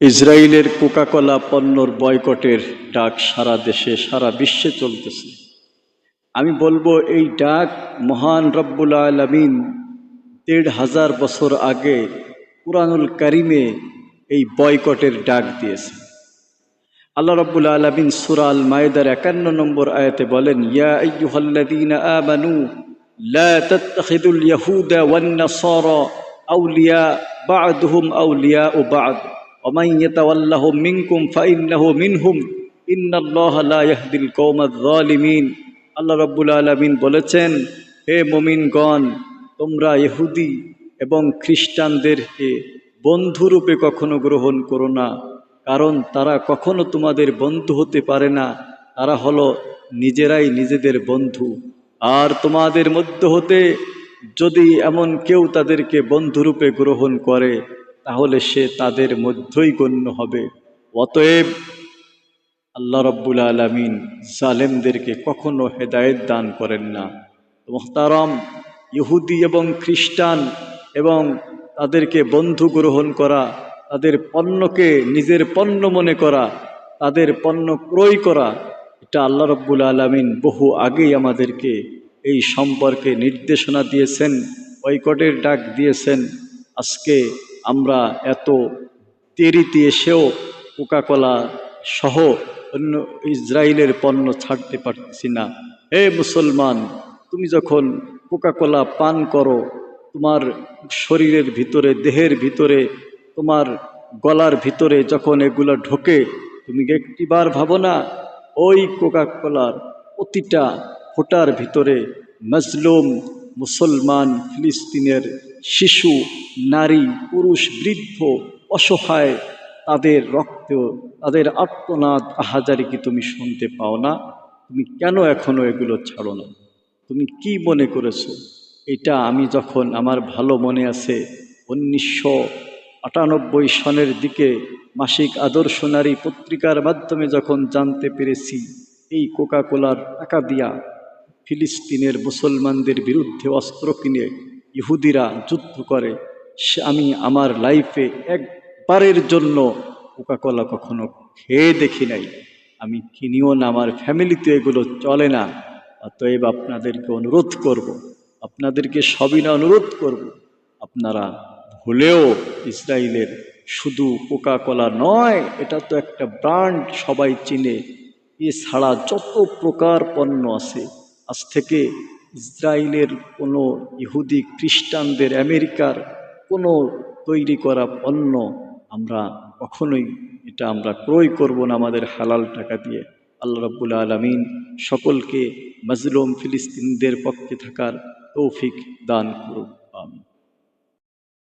ইসরায়েলের কোকাকোলা পণ্যর বয়কটের ডাক সারা দেশে সারা বিশ্বে চলতেছে। আমি বলবো এই ডাক মহান রব্বুল আলামিন ১৫০০ বছর আগে কুরআনুল কারিমে এই বয়কটের ডাক দিয়েছে। আল্লাহ রব্বুল আলামিন সূরা আল মায়েদার ৫১ নম্বর আয়াতে বলেন, ইয়া আইয়ুহাল্লাযীনা আমানু লা তাত্তাখিযুল ইয়াহুদা ওয়ান নাসারা আউলিয়া বা'দুহুম আউলিয়াউ বা'দ ওয়া মান ইয়াতাওয়াল্লাহুম মিনকুম ফাইন্নাহু মিনহুম ইন্নাল্লাহা লা ইয়াহদিল কওমায যালিমিন। আল্লাহ রব্বুল আলামিন বলেছেন, হে মুমিনগণ, তোমরা ইহুদি এবং খ্রিস্টানদেরকে বন্ধুরূপে কখনো গ্রহণ করো না, কারণ তারা কখনো তোমাদের বন্ধু হতে পারে না। তারা হলো নিজেরাই নিজেদের বন্ধু। আর তোমাদের মধ্য হতে যদি এমন কেউ তাদেরকে বন্ধুরূপে গ্রহণ করে, তাহলে সে তাদের মধ্যেই গণ্য হবে। অতএব আল্লাহ রব্বুল আলামিন জালেমদেরকে কখনো হেদায়েত দান করেন না। মুহতারাম, ইহুদি এবং খ্রিস্টান এবং তাদেরকে বন্ধু গ্রহণ করা, তাদের পণ্যকে নিজের পণ্য মনে করা, তাদের পণ্য ক্রয় করা, এটা আল্লাহ রব্বুল আলামিন বহু আগেই আমাদেরকে এই সম্পর্কে নির্দেশনা দিয়েছেন, বয়কটের ডাক দিয়েছেন। আজকে আমরা এত দেরিতে এসেও কোকাকোলা সহ অন্য ইসরায়েলের পণ্য ছাড়তে পারতেছি না। হে মুসলমান, তুমি যখন কোকাকোলা পান করো, তোমার শরীরের ভিতরে, দেহের ভিতরে, তোমার গলার ভিতরে যখন এগুলো ঢোকে, তুমি একটিবার ভাবো না ওই কোকাকোলার প্রতিটা ফোঁটার ভিতরে মজলুম মুসলমান, ফিলিস্তিনের শিশু, নারী, পুরুষ, বৃদ্ধ, অসহায়, তাদের রক্ত, তাদের আর্তনাদ, আহাজারি কি তুমি শুনতে পাও না? তুমি কেন এখনো এগুলো ছাড়ো না? তুমি কি মনে করেছো এটা? আমি যখন, আমার ভালো মনে আছে, ১৯৯৮ সনের দিকে মাসিক আদর্শ নারী পত্রিকার মাধ্যমে যখন জানতে পেরেছি এই কোকাকোলার টাকা দিয়া ফিলিস্তিনের মুসলমানদের বিরুদ্ধে অস্ত্র কিনে ইহুদিরা যুদ্ধ করে, আমি আমার লাইফে একবারের জন্য কোকাকোলা কখনো খেয়ে দেখি নাই। আমি কিনিও না, আমার ফ্যামিলিতে এগুলো চলে না। অতএব আপনাদেরকে অনুরোধ করব, আপনাদেরকে সবিনয় অনুরোধ করব, আপনারা ভুলেও ইসরায়েলের শুধু কোকাকোলা নয়, এটা তো একটা ব্র্যান্ড, সবাই চিনে, এছাড়া যত প্রকার পণ্য আছে, আজ থেকে ইসরায়েলের কোনো ইহুদি খ্রিস্টানদের, আমেরিকার কোনো তৈরি করা পণ্য আমরা কখনোই এটা আমরা ক্রয় করব না আমাদের হালাল টাকা দিয়ে। আল্লাহ রাব্বুল আলামিন সকলকে মজলুম ফিলিস্তিনদের পক্ষে থাকার তৌফিক দান করুন।